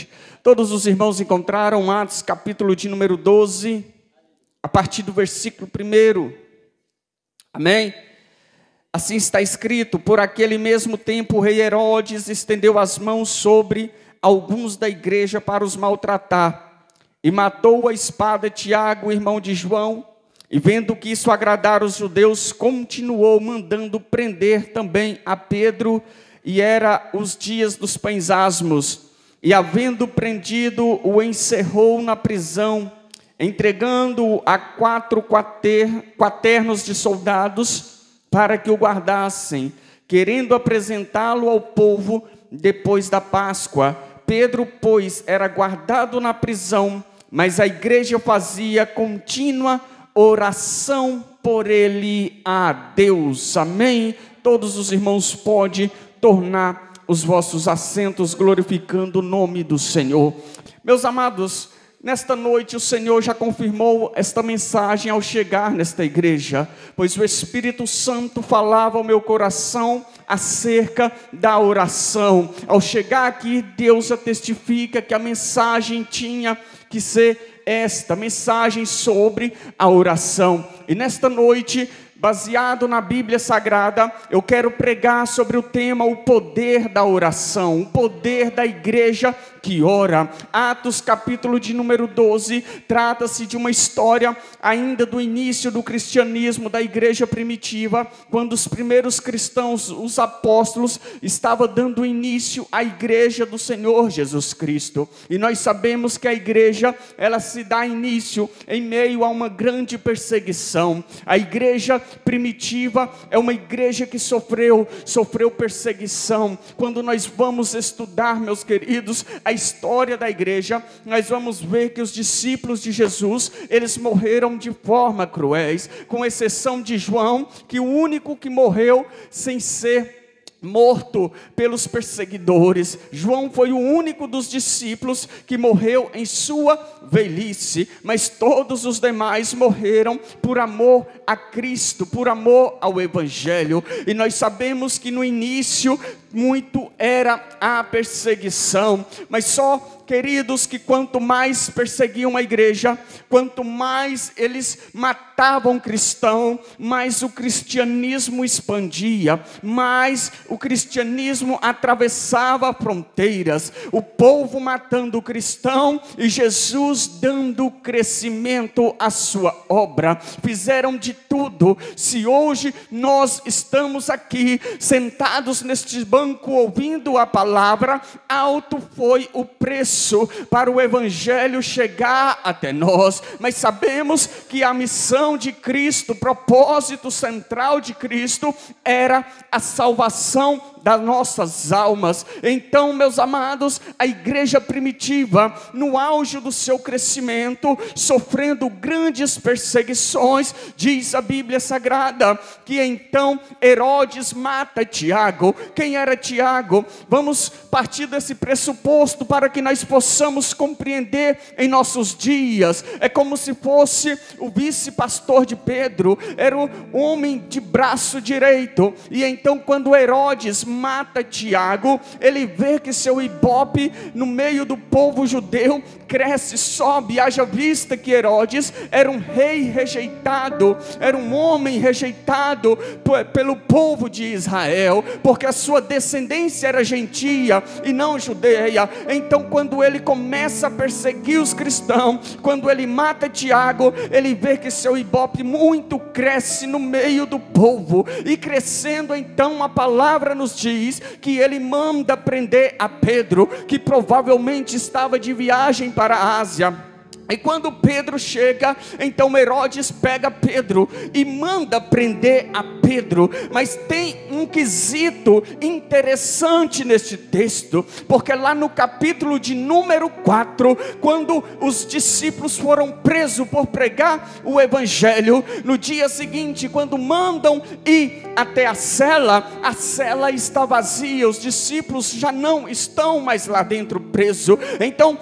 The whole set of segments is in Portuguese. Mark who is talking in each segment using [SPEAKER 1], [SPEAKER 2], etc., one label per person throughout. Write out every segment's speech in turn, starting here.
[SPEAKER 1] gente. Todos os irmãos encontraram Atos capítulo de número 12, a partir do versículo 1. Amém? Assim está escrito: por aquele mesmo tempo o rei Herodes estendeu as mãos sobre alguns da igreja para os maltratar, e matou a espada Tiago, irmão de João, e vendo que isso agradara os judeus, continuou mandando prender também a Pedro, e era os dias dos pães asmos, e havendo prendido, o encerrou na prisão, entregando-o a 4 quaternos de soldados, para que o guardassem, querendo apresentá-lo ao povo depois da Páscoa. Pedro, pois, era guardado na prisão, mas a igreja fazia contínua oração por ele a Deus. Amém? Todos os irmãos podem tornar os vossos assentos, glorificando o nome do Senhor. Meus amados, nesta noite o Senhor já confirmou esta mensagem ao chegar nesta igreja, pois o Espírito Santo falava ao meu coração acerca da oração. Ao chegar aqui, Deus já testifica que a mensagem tinha que ser esta mensagem sobre a oração. E nesta noite, baseado na Bíblia Sagrada, eu quero pregar sobre o tema o poder da oração, o poder da igreja que ora. Atos capítulo de número 12, trata-se de uma história ainda do início do cristianismo, da igreja primitiva, quando os primeiros cristãos, os apóstolos, estavam dando início à igreja do Senhor Jesus Cristo. E nós sabemos que a igreja, ela se dá início em meio a uma grande perseguição. A igreja primitiva é uma igreja que sofreu perseguição. Quando nós vamos estudar, meus queridos, a história da igreja, nós vamos ver que os discípulos de Jesus, eles morreram de forma cruéis, com exceção de João, que o único que morreu sem ser morto pelos perseguidores. João foi o único dos discípulos que morreu em sua velhice, mas todos os demais morreram por amor a Cristo, por amor ao Evangelho. E nós sabemos que no início muito era a perseguição, mas só, queridos, que quanto mais perseguiam a igreja, quanto mais eles matavam cristão, mais o cristianismo expandia, mais o cristianismo atravessava fronteiras, o povo matando o cristão e Jesus dando crescimento à sua obra. Fizeram de tudo. Se hoje nós estamos aqui sentados neste banco ouvindo a palavra, alto foi o preço para o evangelho chegar até nós, mas sabemos que a missão de Cristo, o propósito central de Cristo era a salvação das nossas almas. Então, meus amados, a igreja primitiva, no auge do seu crescimento, sofrendo grandes perseguições, diz a Bíblia Sagrada, que então Herodes mata Tiago. Quem era Tiago? Vamos partir desse pressuposto para que nós possamos compreender em nossos dias. É como se fosse o vice-pastor de Pedro, era o homem de braço direito, e então quando Herodes mata Tiago, ele vê que seu ibope no meio do povo judeu cresce, sobe, haja vista que Herodes era um rei rejeitado, era um homem rejeitado pelo povo de Israel, porque a sua descendência era gentia e não judeia. Então quando ele começa a perseguir os cristãos, quando ele mata Tiago, ele vê que seu ibope muito cresce no meio do povo, e crescendo então a palavra nos diz que ele manda prender a Pedro, que provavelmente estava de viagem para a Ásia. E quando Pedro chega, então Herodes pega Pedro e manda prender a Pedro. Mas tem um quesito interessante neste texto, porque lá no capítulo de número 4, quando os discípulos foram presos por pregar o evangelho, no dia seguinte, quando mandam ir até a cela está vazia, os discípulos já não estão mais lá dentro presos. Então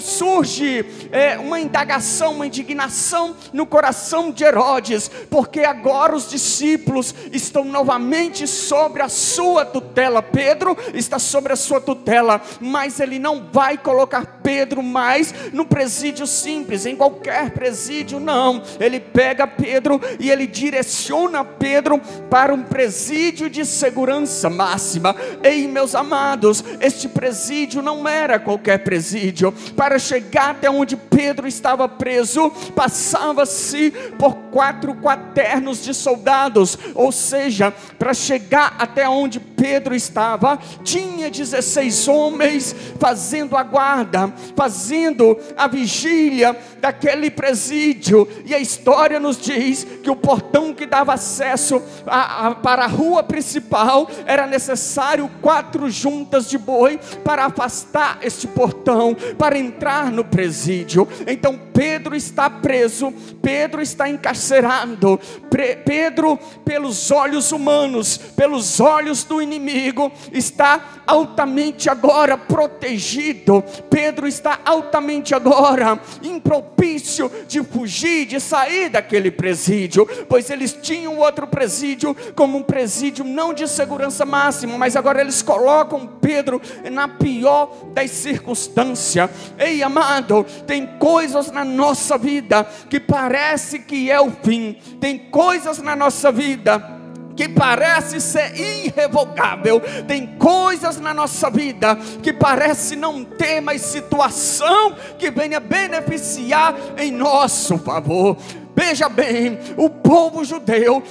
[SPEAKER 1] surge surge uma indagação, uma indignação no coração de Herodes, porque agora os discípulos estão novamente sobre a sua tutela. Pedro está sobre a sua tutela, mas ele não vai colocar Pedro mais no presídio simples, em qualquer presídio, não. Ele pega Pedro e ele direciona Pedro para um presídio de segurança máxima. Ei, meus amados, este presídio não era qualquer presídio. Para chegar até onde Pedro estava preso, passava-se por 4 quaternos de soldados, ou seja, para chegar até onde Pedro estava, tinha 16 homens fazendo a guarda, fazendo a vigília daquele presídio. E a história nos diz que o portão que dava acesso para a rua principal, era necessário 4 juntas de boi para afastar este portão, para entrar no presídio. Então Pedro está preso, Pedro está encarcerado. Pedro, pelos olhos humanos, pelos olhos do inimigo, está altamente agora protegido. Pedro está altamente agora impropício de fugir, de sair daquele presídio, pois eles tinham outro presídio como um presídio não de segurança máxima, mas agora eles colocam Pedro na pior das circunstâncias. Ei, amado, tem coisas na nossa vida que parece que é o fim, tem coisas na nossa vida que parece ser irrevogável, tem coisas na nossa vida que parece não ter mais situação que venha beneficiar em nosso favor. Veja bem, o povo judeu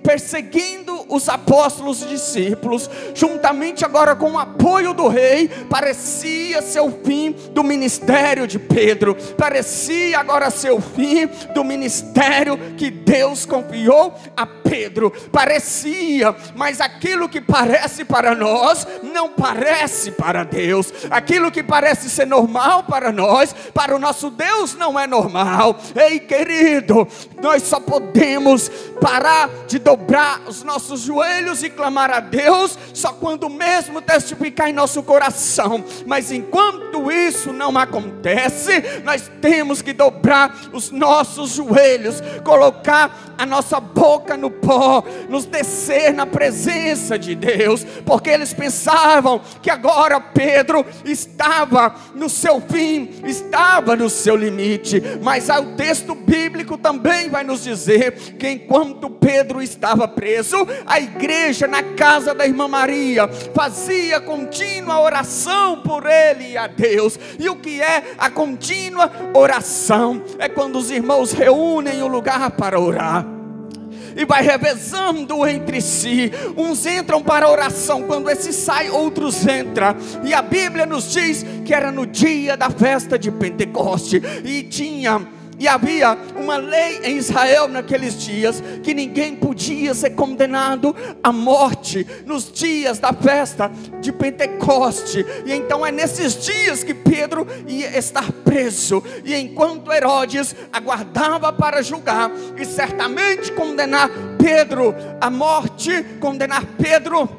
[SPEAKER 1] perseguindo os apóstolos e discípulos, juntamente agora com o apoio do rei, parecia ser o fim do ministério de Pedro, parecia agora ser o fim do ministério que Deus confiou a Pedro, parecia, mas aquilo que parece para nós, não parece para Deus. Aquilo que parece ser normal para nós, para o nosso Deus não é normal. Ei, querido, nós só podemos parar de dobrar os nossos joelhos e clamar a Deus só quando mesmo testificar em nosso coração. Mas enquanto isso não acontece, nós temos que dobrar os nossos joelhos, colocar a nossa boca no pó, nos descer na presença de Deus, porque eles pensavam que agora Pedro estava no seu fim, estava no seu limite. Mas o texto bíblico também vai nos dizer que enquanto Pedro estava preso, a igreja na casa da irmã Maria fazia contínua oração por ele e a Deus. E o que é a contínua oração? É quando os irmãos reúnem o lugar para orar e vai revezando entre si. Uns entram para a oração, quando esses saem, outros entram. E a Bíblia nos diz que era no dia da festa de Pentecoste, e havia uma lei em Israel naqueles dias, que ninguém podia ser condenado à morte nos dias da festa de Pentecoste. E então é nesses dias que Pedro ia estar preso, e enquanto Herodes aguardava para julgar e certamente condenar Pedro à morte, condenar Pedro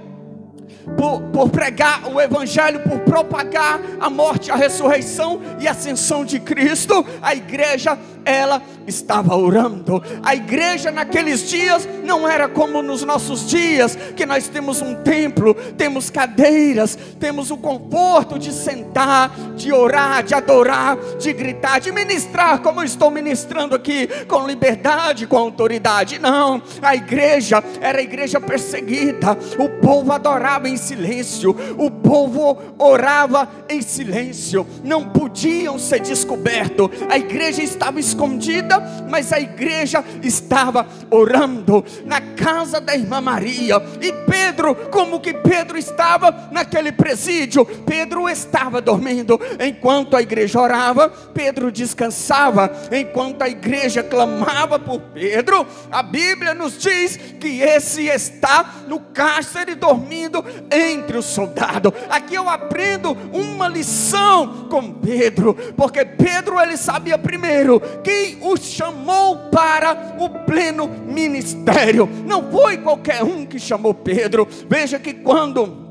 [SPEAKER 1] por pregar o evangelho, por propagar a morte, a ressurreição e a ascensão de Cristo, a igreja, ela estava orando. A igreja naqueles dias não era como nos nossos dias, que nós temos um templo, temos cadeiras, temos o conforto de sentar, de orar, de adorar, de gritar, de ministrar como eu estou ministrando aqui, com liberdade, com autoridade. Não, a igreja era a igreja perseguida. O povo adorava em silêncio, o povo orava em silêncio, não podiam ser descobertos. A igreja estava escondida, mas a igreja estava orando na casa da irmã Maria. E Pedro, como que Pedro estava naquele presídio? Pedro estava dormindo. Enquanto a igreja orava, Pedro descansava. Enquanto a igreja clamava por Pedro, a Bíblia nos diz que esse está no cárcere dormindo entre os soldados. Aqui eu aprendo uma lição com Pedro, porque Pedro, ele sabia primeiro quem o chamou para o pleno ministério. Não foi qualquer um que chamou Pedro. Veja que quando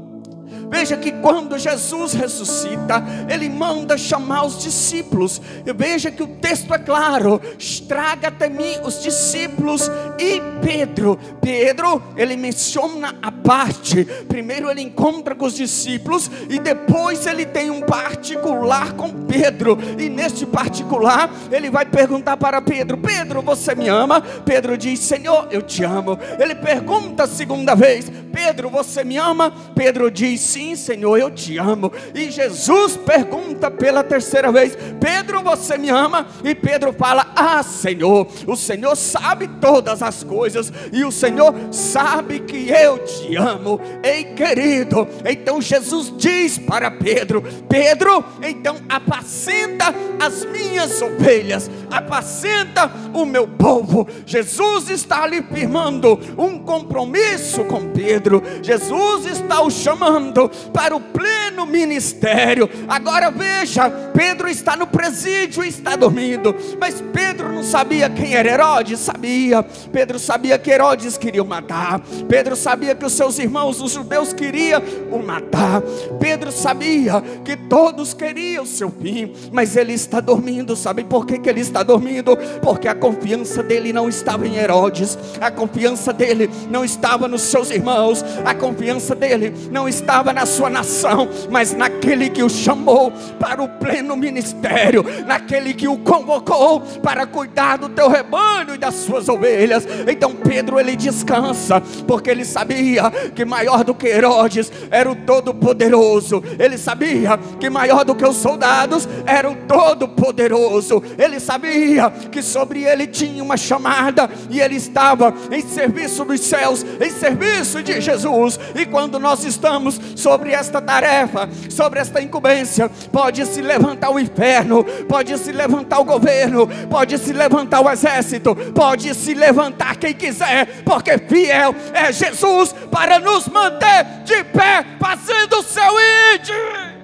[SPEAKER 1] Veja que quando Jesus ressuscita, Ele manda chamar os discípulos. Veja que o texto é claro: traga até mim os discípulos e Pedro. Pedro, ele menciona a parte. Primeiro ele encontra com os discípulos e depois ele tem um particular com Pedro. E neste particular, ele vai perguntar para Pedro: Pedro, você me ama? Pedro diz: Senhor, eu te amo. Ele pergunta a segunda vez: Pedro, você me ama? Pedro diz: sim, Senhor, eu te amo. E Jesus pergunta pela terceira vez: Pedro, você me ama? E Pedro fala: ah, Senhor, o Senhor sabe todas as coisas e o Senhor sabe que eu te amo. Ei, querido, então Jesus diz para Pedro: Pedro, então apacenta as minhas ovelhas, apacenta o meu povo. Jesus está lhe firmando um compromisso com Pedro. Jesus está o chamando para o pleno ministério. Agora veja, Pedro está no presídio e está dormindo. Mas Pedro não sabia quem era Herodes? Sabia. Pedro sabia que Herodes queria o matar. Pedro sabia que os seus irmãos, os judeus, queriam o matar. Pedro sabia que todos queriam o seu fim. Mas ele está dormindo. Sabe por que ele está dormindo? Porque a confiança dele não estava em Herodes. A confiança dele não estava nos seus irmãos. A confiança dele não estava na sua nação, mas naquele que o chamou para o pleno ministério, naquele que o convocou para cuidar do teu rebanho e das suas ovelhas. Então Pedro, ele descansa, porque ele sabia que maior do que Herodes era o Todo-Poderoso. Ele sabia que maior do que os soldados era o Todo-Poderoso. Ele sabia que sobre ele tinha uma chamada e ele estava em serviço dos céus, em serviço de Jesus. E quando nós estamos sobre esta tarefa, sobre esta incumbência, pode se levantar o inferno, pode se levantar o governo, pode se levantar o exército, pode se levantar quem quiser, porque fiel é Jesus para nos manter de pé, fazendo o seu ide.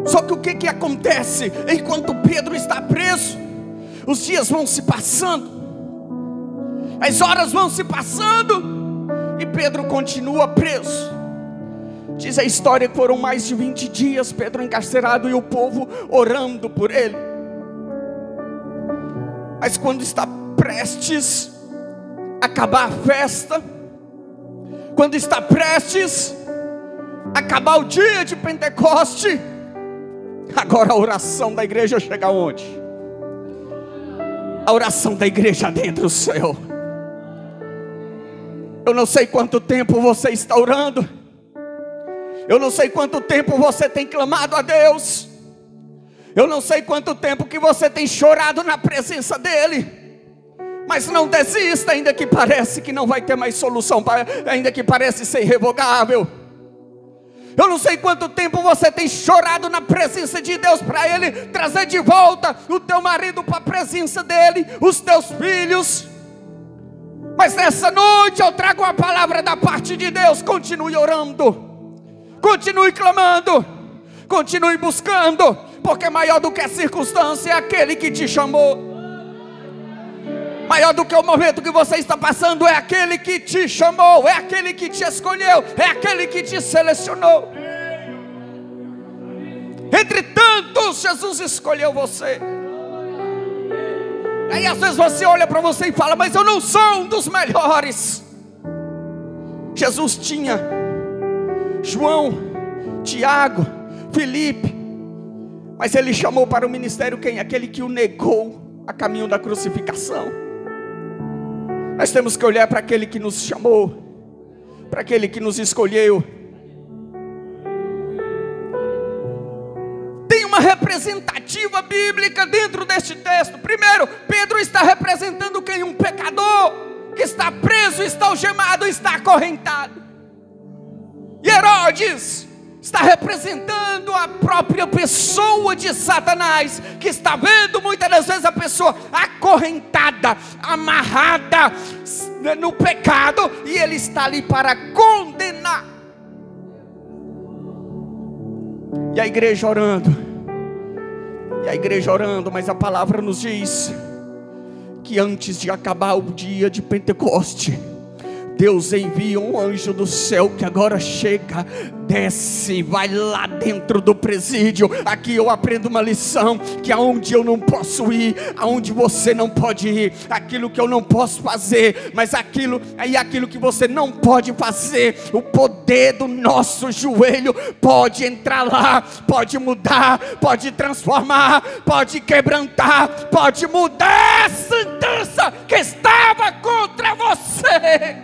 [SPEAKER 1] Só que o que acontece? Enquanto Pedro está preso, os dias vão se passando, as horas vão se passando, e Pedro continua preso. Diz a história que foram mais de 20 dias Pedro encarcerado e o povo orando por ele. Mas quando está prestes a acabar a festa, quando está prestes a acabar o dia de Pentecoste, agora a oração da igreja chega aonde? A oração da igreja dentro do céu. Eu não sei quanto tempo você está orando, eu não sei quanto tempo você tem clamado a Deus, eu não sei quanto tempo que você tem chorado na presença dEle, mas não desista, ainda que parece que não vai ter mais solução, ainda que parece ser irrevogável. Eu não sei quanto tempo você tem chorado na presença de Deus para Ele trazer de volta o teu marido para a presença dEle, os teus filhos. Mas nessa noite eu trago uma palavra da parte de Deus. Continue orando, continue clamando, continue buscando, porque maior do que a circunstância é aquele que te chamou. Maior do que o momento que você está passando é aquele que te chamou, é aquele que te escolheu, é aquele que te selecionou. Entre tantos, Jesus escolheu você. Aí às vezes você olha para você e fala: mas eu não sou um dos melhores. Jesus tinha João, Tiago, Felipe, mas Ele chamou para o ministério quem? Aquele que o negou a caminho da crucificação. Nós temos que olhar para aquele que nos chamou, para aquele que nos escolheu. Tem uma representativa bíblica dentro deste texto. Primeiro, Pedro está representando quem? Um pecador que está preso, está algemado, está acorrentado. E Herodes está representando a própria pessoa de Satanás, que está vendo muitas das vezes a pessoa acorrentada, amarrada no pecado, e ele está ali para condenar. E a igreja orando, mas a palavra nos diz que antes de acabar o dia de Pentecoste, Deus envia um anjo do céu que agora chega, desce, vai lá dentro do presídio. Aqui eu aprendo uma lição, que aonde eu não posso ir, aonde você não pode ir, aquilo que eu não posso fazer, mas aquilo que você não pode fazer, o poder do nosso joelho pode entrar lá, pode mudar, pode transformar, pode quebrantar, pode mudar a sentença que estava contra você.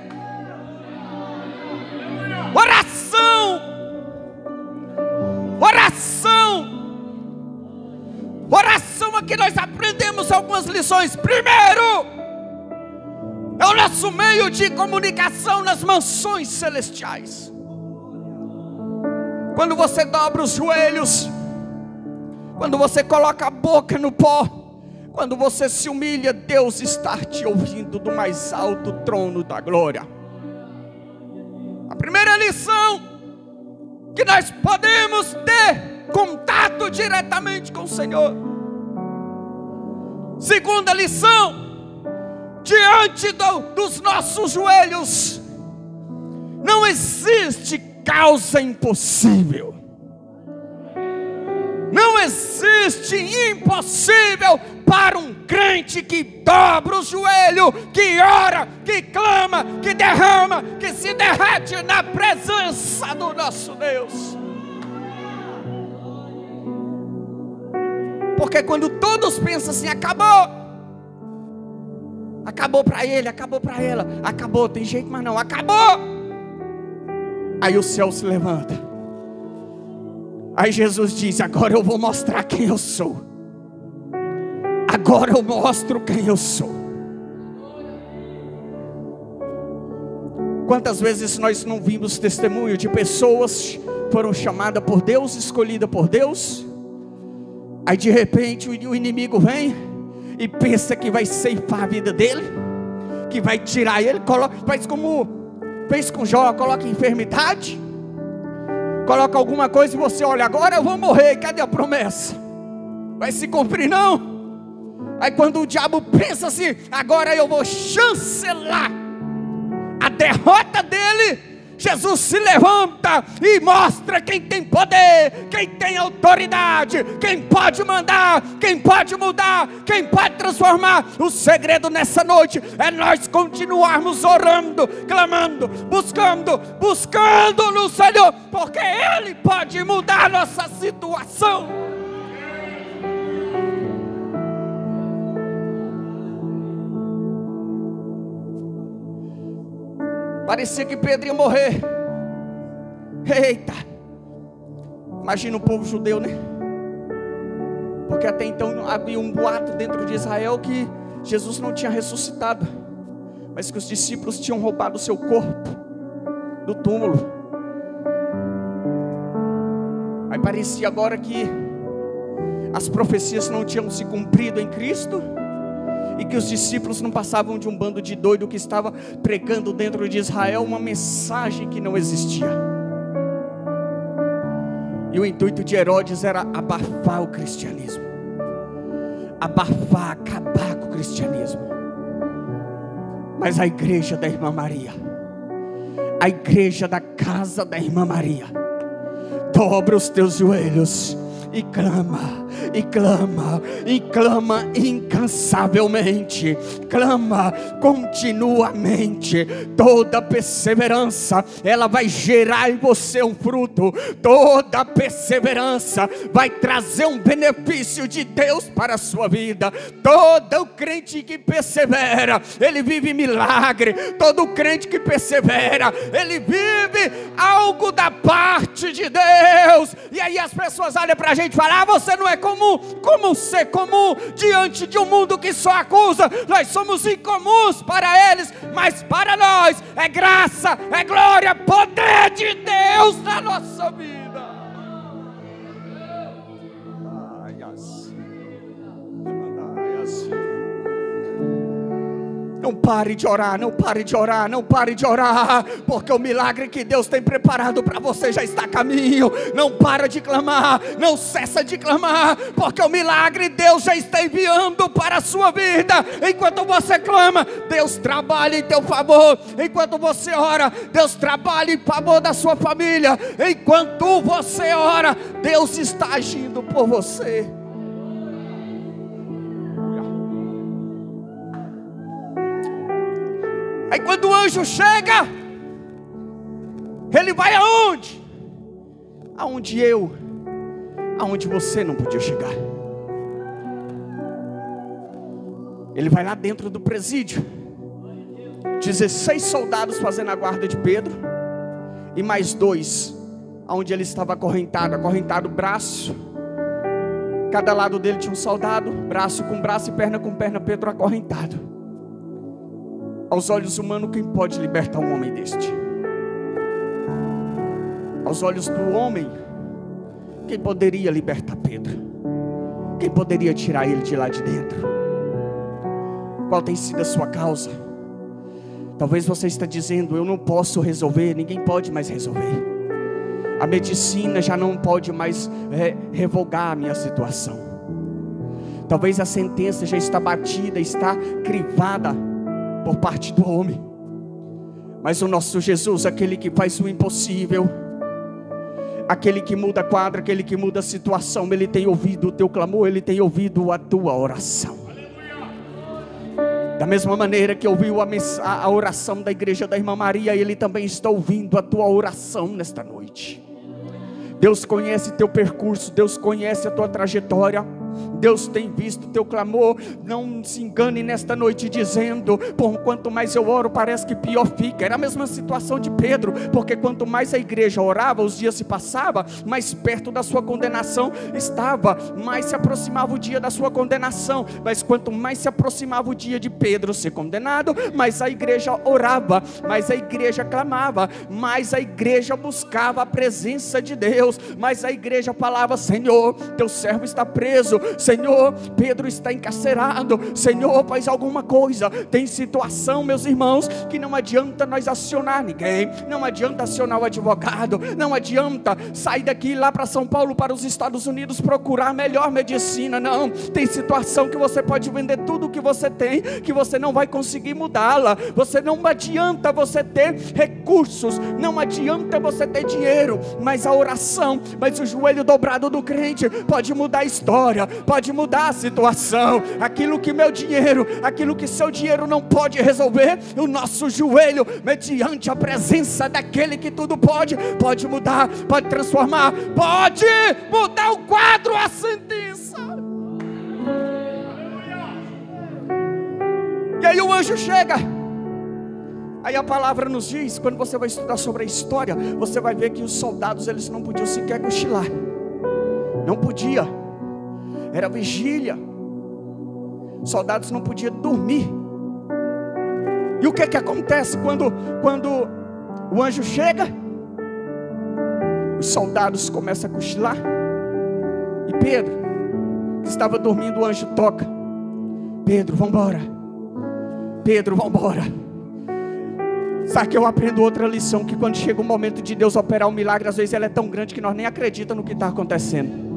[SPEAKER 1] Oração aqui nós aprendemos algumas lições. Primeiro, é o nosso meio de comunicação nas mansões celestiais. Quando você dobra os joelhos, quando você coloca a boca no pó, quando você se humilha, Deus está te ouvindo do mais alto trono da glória. A primeira lição, que nós podemos ter contato diretamente com o Senhor. Segunda lição, diante dos nossos joelhos, não existe causa impossível. Não existe impossível para um crente que dobra o joelho, que ora, que clama, que derrama, que se derrete na presença do nosso Deus. Porque quando todos pensam assim, acabou para ele, acabou para ela, acabou, tem jeito mais não, acabou. Aí o céu se levanta. Aí Jesus diz: agora eu vou mostrar quem eu sou. Agora eu mostro quem eu sou. Quantas vezes nós não vimos testemunho de pessoas que foram chamadas por Deus, escolhidas por Deus, aí de repente o inimigo vem e pensa que vai ceifar a vida dele, que vai tirar ele, faz como fez com Jó, coloca enfermidade, coloca alguma coisa e você olha, agora eu vou morrer, cadê a promessa? Vai se cumprir não? Aí quando o diabo pensa assim, agora eu vou chancelar a derrota dele, Jesus se levanta e mostra quem tem poder, quem tem autoridade, quem pode mandar, quem pode mudar, quem pode transformar. O segredo nessa noite é nós continuarmos orando, clamando, buscando no Senhor, porque Ele pode mudar a nossa situação. Parecia que Pedro ia morrer. Eita! Imagina o povo judeu, né? Porque até então havia um boato dentro de Israel que Jesus não tinha ressuscitado, mas que os discípulos tinham roubado o seu corpo do túmulo. Aí parecia agora que as profecias não tinham se cumprido em Cristo, e que os discípulos não passavam de um bando de doido que estava pregando dentro de Israel uma mensagem que não existia. E o intuito de Herodes era abafar o cristianismo, abafar, acabar com o cristianismo. Mas a igreja da irmã Maria, a igreja da casa da irmã Maria, dobra os teus joelhos e clama, e clama, e clama incansavelmente, clama continuamente. Toda perseverança, ela vai gerar em você um fruto. Toda perseverança vai trazer um benefício de Deus para a sua vida. Todo crente que persevera, ele vive milagre. Todo crente que persevera, ele vive algo da parte de Deus. Deus. E aí as pessoas olham para a gente e falam: ah, você não é comum. Como ser comum diante de um mundo que só acusa? Nós somos incomuns para eles, mas para nós é graça, é glória, poder de Deus na nossa vida. Não pare de orar, não pare de orar, não pare de orar, porque o milagre que Deus tem preparado para você já está a caminho. Não para de clamar, não cessa de clamar, porque o milagre Deus já está enviando para a sua vida. Enquanto você clama, Deus trabalha em teu favor. Enquanto você ora, Deus trabalha em favor da sua família. Enquanto você ora, Deus está agindo por você. Aí quando o anjo chega, ele vai aonde? Aonde você não podia chegar. Ele vai lá dentro do presídio. 16 soldados fazendo a guarda de Pedro, e mais 2, aonde ele estava acorrentado braço. Cada lado dele tinha um soldado, braço com braço e perna com perna, Pedro acorrentado. Aos olhos humanos, quem pode libertar um homem deste? Aos olhos do homem, quem poderia libertar Pedro? Quem poderia tirar ele de lá de dentro? Qual tem sido a sua causa? Talvez você está dizendo: eu não posso resolver. Ninguém pode mais resolver. A medicina já não pode mais revogar a minha situação. Talvez a sentença já está batida, está crivada por parte do homem. Mas o nosso Jesus, aquele que faz o impossível, aquele que muda a quadra, aquele que muda a situação, Ele tem ouvido o teu clamor, Ele tem ouvido a tua oração. Da mesma maneira que ouviu a oração da igreja da irmã Maria, Ele também está ouvindo a tua oração nesta noite. Deus conhece teu percurso, Deus conhece a tua trajetória, Deus tem visto o teu clamor. Não se engane nesta noite dizendo: por quanto mais eu oro, parece que pior fica. Era a mesma situação de Pedro, porque quanto mais a igreja orava, os dias se passavam, mais perto da sua condenação estava, mais se aproximava o dia da sua condenação. Mas quanto mais se aproximava o dia de Pedro ser condenado, mais a igreja orava, mais a igreja clamava, mais a igreja buscava a presença de Deus, mais a igreja falava: Senhor, teu servo está preso, Senhor, Pedro está encarcerado, Senhor, faz alguma coisa. Tem situação, meus irmãos, que não adianta nós acionar ninguém, não adianta acionar o advogado, não adianta sair daqui lá para São Paulo, para os Estados Unidos, procurar a melhor medicina. Não, tem situação que você pode vender tudo o que você tem, que você não vai conseguir mudá-la. Não adianta você ter recursos, não adianta você ter dinheiro, mas a oração, mas o joelho dobrado do crente pode mudar a história, pode mudar a situação. Aquilo que meu dinheiro, aquilo que seu dinheiro não pode resolver, o nosso joelho, mediante a presença daquele que tudo pode mudar, pode transformar, pode mudar o quadro, a sentença. E aí o anjo chega. Aí a palavra nos diz, quando você vai estudar sobre a história, você vai ver que os soldados, eles não podiam sequer cochilar. Não podia. Era vigília. Soldados não podiam dormir. E o que acontece quando o anjo chega? Os soldados começam a cochilar. E Pedro, que estava dormindo, o anjo toca: Pedro, vamos embora. Pedro, vamos embora. Sabe que eu aprendo outra lição, que quando chega o momento de Deus operar um milagre, às vezes ela é tão grande que nós nem acreditamos no que está acontecendo.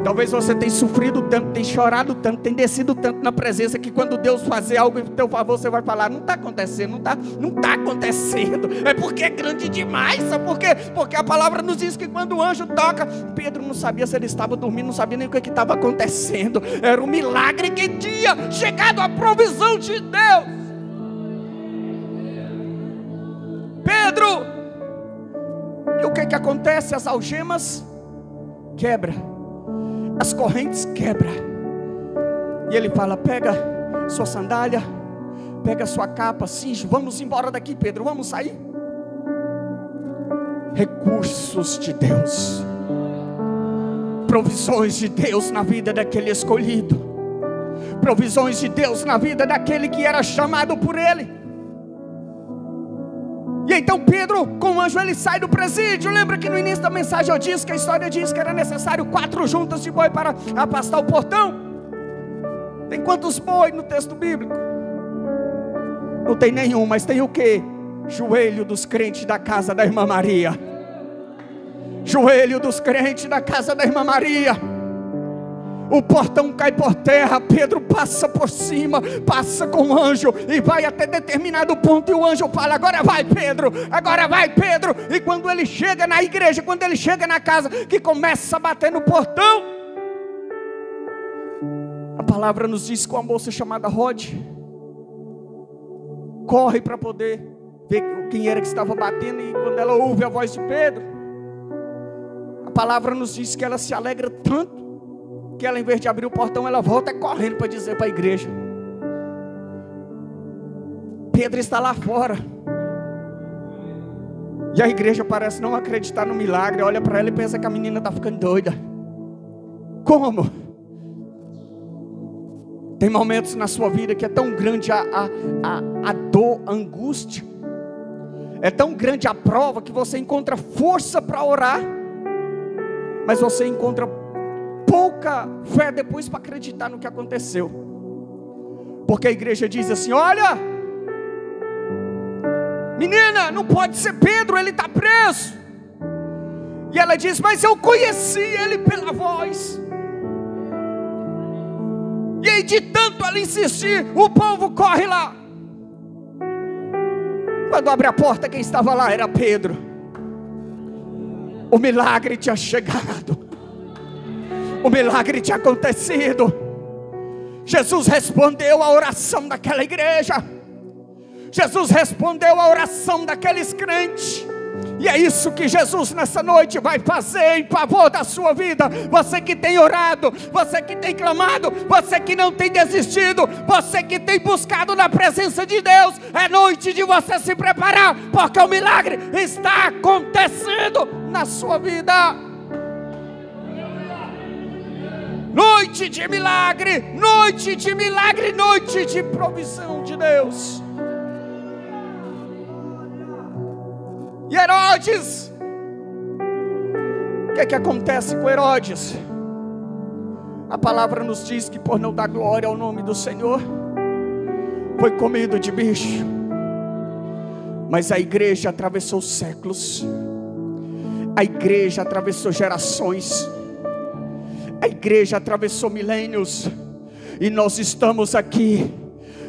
[SPEAKER 1] Talvez você tenha sofrido tanto, tenha chorado tanto, tenha descido tanto na presença, que quando Deus fazer algo em teu favor, você vai falar: não está acontecendo, não está acontecendo. É porque é grande demais. Sabe por quê? Porque a palavra nos diz que quando o anjo toca, Pedro não sabia se ele estava dormindo, não sabia nem o que estava acontecendo. Era um milagre que tinha chegado, a provisão de Deus. Pedro, e o que acontece? As algemas quebram, as correntes quebram, e ele fala: pega sua sandália, pega sua capa, cinge, vamos embora daqui, Pedro, vamos sair. recursos de Deus, provisões de Deus na vida daquele escolhido, provisões de Deus na vida daquele que era chamado por Ele. E então Pedro, com o anjo, ele sai do presídio. Lembra que no início da mensagem eu disse que a história diz que era necessário 4 juntas de boi para apastar o portão? Tem quantos boi no texto bíblico? Não tem nenhum, mas tem o quê? Joelho dos crentes da casa da irmã Maria. Joelho dos crentes da casa da irmã Maria. O portão cai por terra, Pedro passa por cima, passa com o anjo e vai até determinado ponto, e o anjo fala: agora vai Pedro, agora vai Pedro. E quando ele chega na igreja, quando ele chega na casa, que começa a bater no portão, a palavra nos diz que uma moça chamada Rod corre para poder ver quem era que estava batendo, e quando ela ouve a voz de Pedro, a palavra nos diz que ela se alegra tanto, que ela, em vez de abrir o portão, ela volta correndo para dizer para a igreja: Pedro está lá fora. E a igreja parece não acreditar no milagre, olha para ela e pensa que a menina está ficando doida. Como? Tem momentos na sua vida que é tão grande a dor, a angústia, é tão grande a prova, que você encontra força para orar, mas você encontra pouca fé depois para acreditar no que aconteceu. Porque a igreja diz assim: olha, menina, não pode ser Pedro, ele está preso. E ela diz: mas eu conheci ele pela voz. E aí, de tanto ela insistir, o povo corre lá. Quando abre a porta, quem estava lá era Pedro. O milagre tinha chegado, o milagre tinha acontecido. Jesus respondeu a oração daquela igreja. Jesus respondeu a oração daqueles crentes. E é isso que Jesus nessa noite vai fazer em favor da sua vida. Você que tem orado, você que tem clamado, você que não tem desistido, você que tem buscado na presença de Deus, é noite de você se preparar, porque o milagre está acontecendo na sua vida. Noite de milagre, noite de milagre, noite de provisão de Deus. E Herodes, o que acontece com Herodes? A palavra nos diz que, por não dar glória ao nome do Senhor, foi comido de bicho. Mas a igreja atravessou séculos, a igreja atravessou gerações, a igreja atravessou milênios, e nós estamos aqui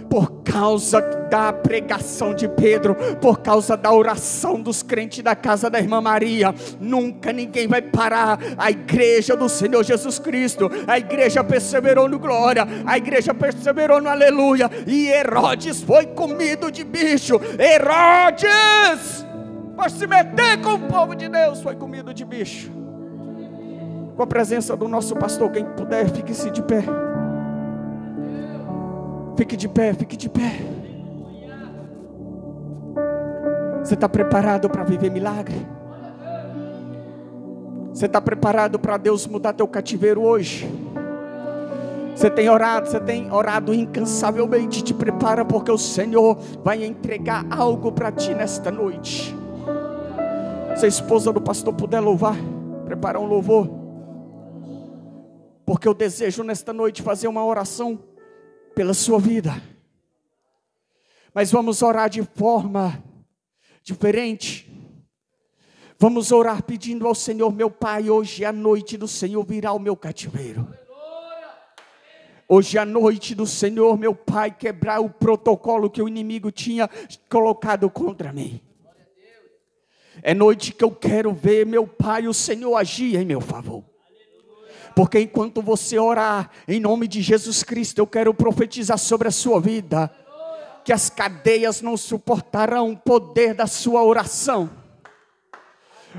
[SPEAKER 1] por causa da pregação de Pedro, por causa da oração dos crentes da casa da irmã Maria. Nunca ninguém vai parar a igreja do Senhor Jesus Cristo. A igreja perseverou no glória, a igreja perseverou no aleluia. E Herodes foi comido de bicho. Herodes, por se meter com o povo de Deus, foi comido de bicho. Com a presença do nosso pastor, quem puder, fique-se de pé. Fique de pé, fique de pé. Você está preparado para viver milagre? Você está preparado para Deus mudar teu cativeiro hoje? Você tem orado incansavelmente. Te prepara, porque o Senhor vai entregar algo para ti nesta noite. Se a esposa do pastor puder louvar, preparar um louvor, porque eu desejo nesta noite fazer uma oração pela sua vida. Mas vamos orar de forma diferente. Vamos orar pedindo ao Senhor: meu Pai, hoje é a noite do Senhor virar o meu cativeiro. Hoje é a noite do Senhor, meu Pai, quebrar o protocolo que o inimigo tinha colocado contra mim. É noite que eu quero ver, meu Pai, o Senhor agir em meu favor. Porque enquanto você orar, em nome de Jesus Cristo, eu quero profetizar sobre a sua vida, que as cadeias não suportarão o poder da sua oração.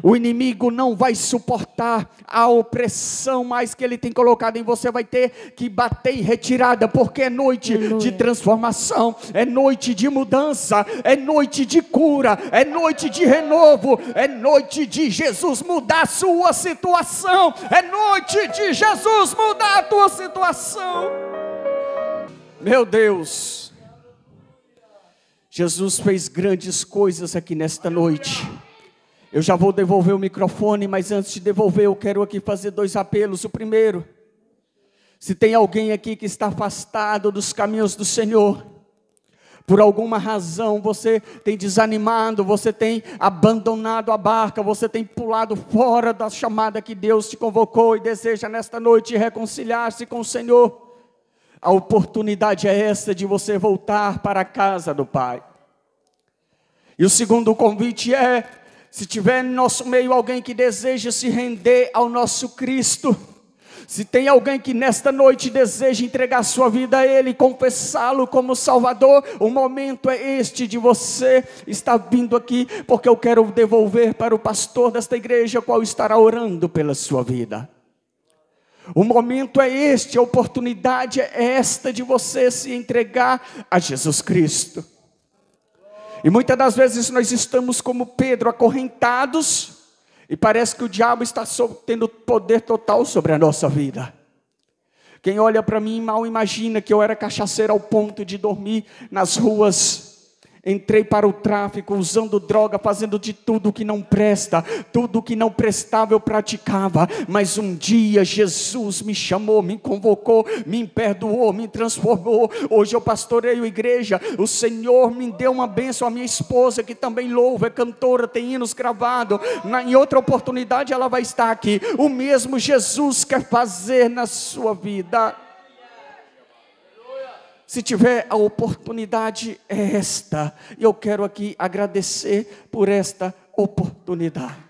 [SPEAKER 1] O inimigo não vai suportar a opressão mais que ele tem colocado em você. Vai ter que bater em retirada, porque é noite de transformação, é noite de mudança, é noite de cura, é noite de renovo, é noite de Jesus mudar a sua situação, é noite de Jesus mudar a tua situação. Meu Deus, Jesus fez grandes coisas aqui nesta noite. Eu já vou devolver o microfone, mas antes de devolver eu quero aqui fazer 2 apelos. O primeiro, se tem alguém aqui que está afastado dos caminhos do Senhor, por alguma razão você tem desanimado, você tem abandonado a barca, você tem pulado fora da chamada que Deus te convocou e deseja nesta noite reconciliar-se com o Senhor, a oportunidade é essa de você voltar para a casa do Pai. E o segundo convite é, se tiver no nosso meio alguém que deseja se render ao nosso Cristo, se tem alguém que nesta noite deseja entregar sua vida a Ele, confessá-lo como Salvador, o momento é este de você estar vindo aqui, porque eu quero devolver para o pastor desta igreja, qual estará orando pela sua vida. O momento é este, a oportunidade é esta de você se entregar a Jesus Cristo. E muitas das vezes nós estamos como Pedro, acorrentados, e parece que o diabo está tendo poder total sobre a nossa vida. Quem olha para mim mal imagina que eu era cachaceiro ao ponto de dormir nas ruas. Entrei para o tráfico, usando droga, fazendo de tudo que não presta, tudo que não prestava eu praticava, mas um dia Jesus me chamou, me convocou, me perdoou, me transformou. Hoje eu pastoreio igreja, o Senhor me deu uma bênção, a minha esposa que também louva, é cantora, tem hinos gravados, em outra oportunidade ela vai estar aqui. O mesmo Jesus quer fazer na sua vida. Se tiver a oportunidade é esta, e eu quero aqui agradecer por esta oportunidade.